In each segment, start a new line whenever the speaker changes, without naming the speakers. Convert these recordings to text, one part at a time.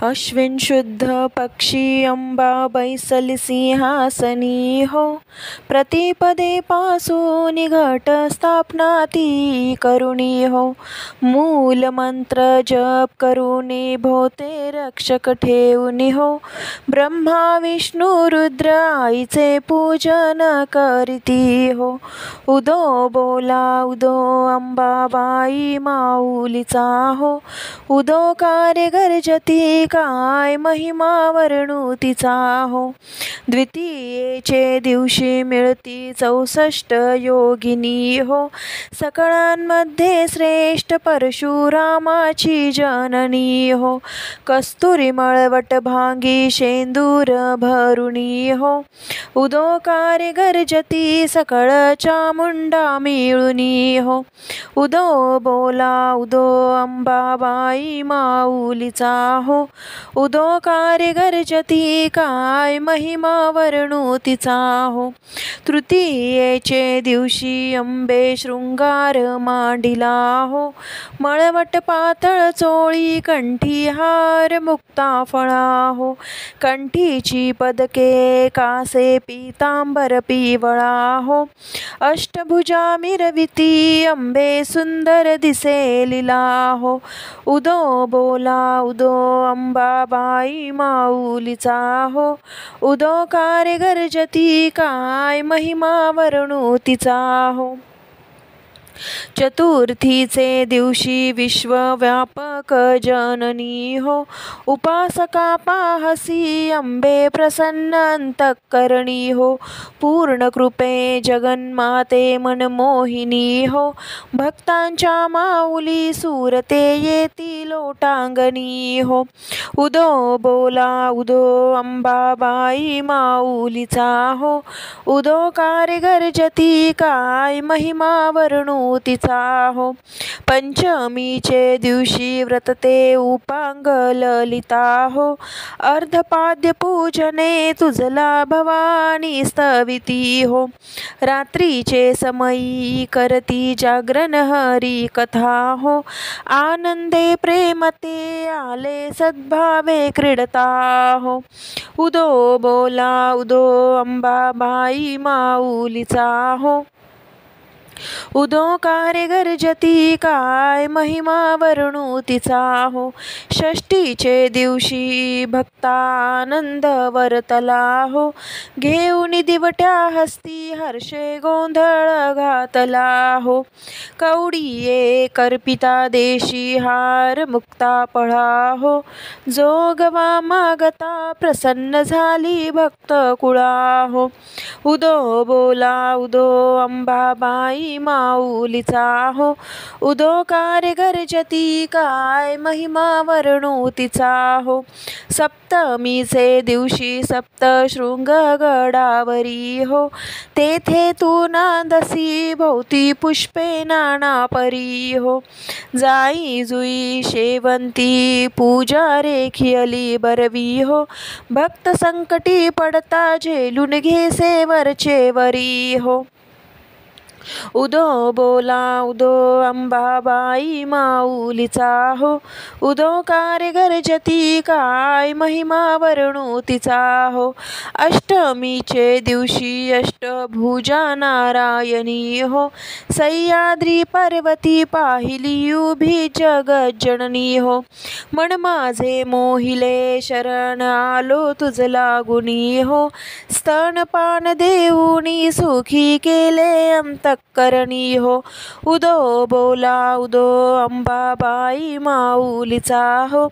अश्विन शुद्ध पक्षी अंबा बैसली सिंहासनी हो. प्रतिपदे पासून घट स्थापना ती करुणी हो. मूल मंत्र जप करुणी भोवते रक्षक ठेवूनी हो. ब्रह्मा विष्णू रुद्र आईचे पूजन करीती हो. उदो बोला उदो अंबाबाई माऊलीचा हो. उदो कार्य गर्जती काय महिमा वर्णू तिचा हो. द्वितीयेचे दिवशी मिळती 64 योगिनी हो. सकळांमध्ये श्रेष्ठ परशुरामाची जननी हो. कस्तुरी मळवट भांगी शेंदूर भरुणी हो. उदो कार्य गर्जती सकळ चामुंडा मिळुनी हो. उदो बोला उदो अंबाबाई माऊलीचा हो. उदो कार्य गर्जती काय महिमा वर्णू तिचा हो. तृतीयेचे दिवशी अंबे शृंगार मांडिला हो. मळवट पातळ चोळी कंठी हार मुक्ता फळा हो. कंठीची पदके कासे पीतांबर पिवळा हो. अष्टभुजा मिरविती अंबे सुंदर दिसे लीला हो. उदो बोला उदो अंबाबाई माऊलीचा हो. उदो कार्य गर्जती काय महिमा वर्णू तिचा हो. चतुर्थीचे दिवशी विश्वव्यापक जननी हो. उपासका पाहसी अंबे प्रसन्न अंतःकरणी हो. पूर्ण कृपे जगन्माते मनमोहिनी हो. भक्तांच्या माऊली सूरते येती लोटांगणी हो. उदो बोला उदो अंबाबाई माऊलीचा हो. उदो कार्य गर्जती काय महिमा वर्णू तिचा हो. पंचमीचे दिवशी व्रतते उपांग ललिता हो. अर्धपाद्य पूजने तुझला भवानी स्तविती हो. रात्रीचे समयी करती जागरण हरी कथा हो. आनंदे प्रेमते आले सद्भावे क्रीडता हो. उदो बोला उदो अंबाबाई माऊलीचा हो. उदो कार्य गर्जती काय महिमा वर्णू तिचा हो. षष्टीचे दिवशी भक्तानंद वरतला हो. घेऊन दिवट्या हस्ती हर्षे गोंधळ घातला हो. कवडीये कर्पिता देशी हार मुक्ता पळा हो. जोगवा मागता प्रसन्न झाली भक्त कुळा हो. उदो बोला उदो अंबाबाई माऊलीचा हो. उदो कार्य गर्जती काय महिमा वर्णू तिचा हो. सप्तमीचे दिवशी सप्त शृंग गडावरी हो. तेथे तू नांदसी भोवती पुष्पे नाना परी हो. जाई जुई शेवंती पूजा रेखियली बरवी हो. भक्त संकटी पडता झेलून घेसे वरचे वरी हो. उदो बोला उदो अंबाबाई माऊलीचा हो. उदो कार्य गर्जती काय महिमा वर्णू तिचा हो. अष्टमीचे दिवशी अष्टभुजा नारायणी हो. सह्याद्री पर्वती पाहिली उभी जगज्जननी हो. मन माझे मोहिले शरण आलो तुझ लागुनी हो. स्तनपान देऊनी सुखी केले अंतःकरणी हो. उदो बोला उदो अंबाबाई माऊलीचा हो.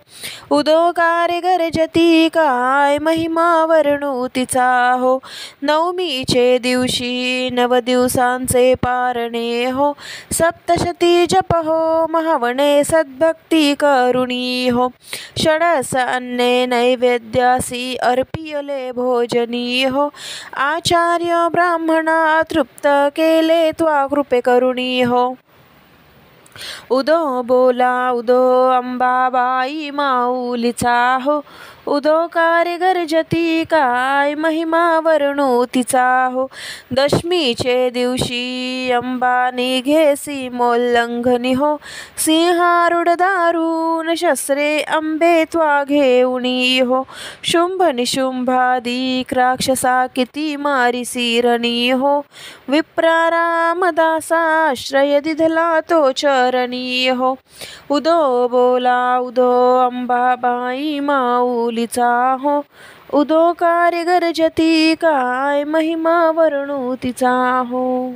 उदो कार्य गर्जती काय महिमा वर्णू तिचा हो. नवमीचे दिवशी 9 दिवसांचे पारणे हो. सप्तशती जप हो महावणे सद्भक्ती करुणी हो. षडस अन्ने नैवेद्यासी अर्पियले भोजनी हो. आचार्य ब्राह्मणा तृप्त केले त्वा कृपे करुणी हो. उदो बोला उदो अंबाबाई माऊलीचा हो. उदो कार्य गर्जती काय महिमा वर्णू तिचा हो. दशमीचे दिवशी अंबा निघेसी मोल्लंघनी हो. सिंहारूढ दारुण शस्त्रे अंबे त्वा घेऊनी हो. शुंभ निशुंभादिक राक्षसा किती मारिसी रणी हो. विप्रा रामदासाश्रय दिधला तो चरणी हो. उदो बोला उदो अंबाबाई माऊलीचा हो. उदो कार्य गर्जती काय महिमा वर्णू तिचा हो.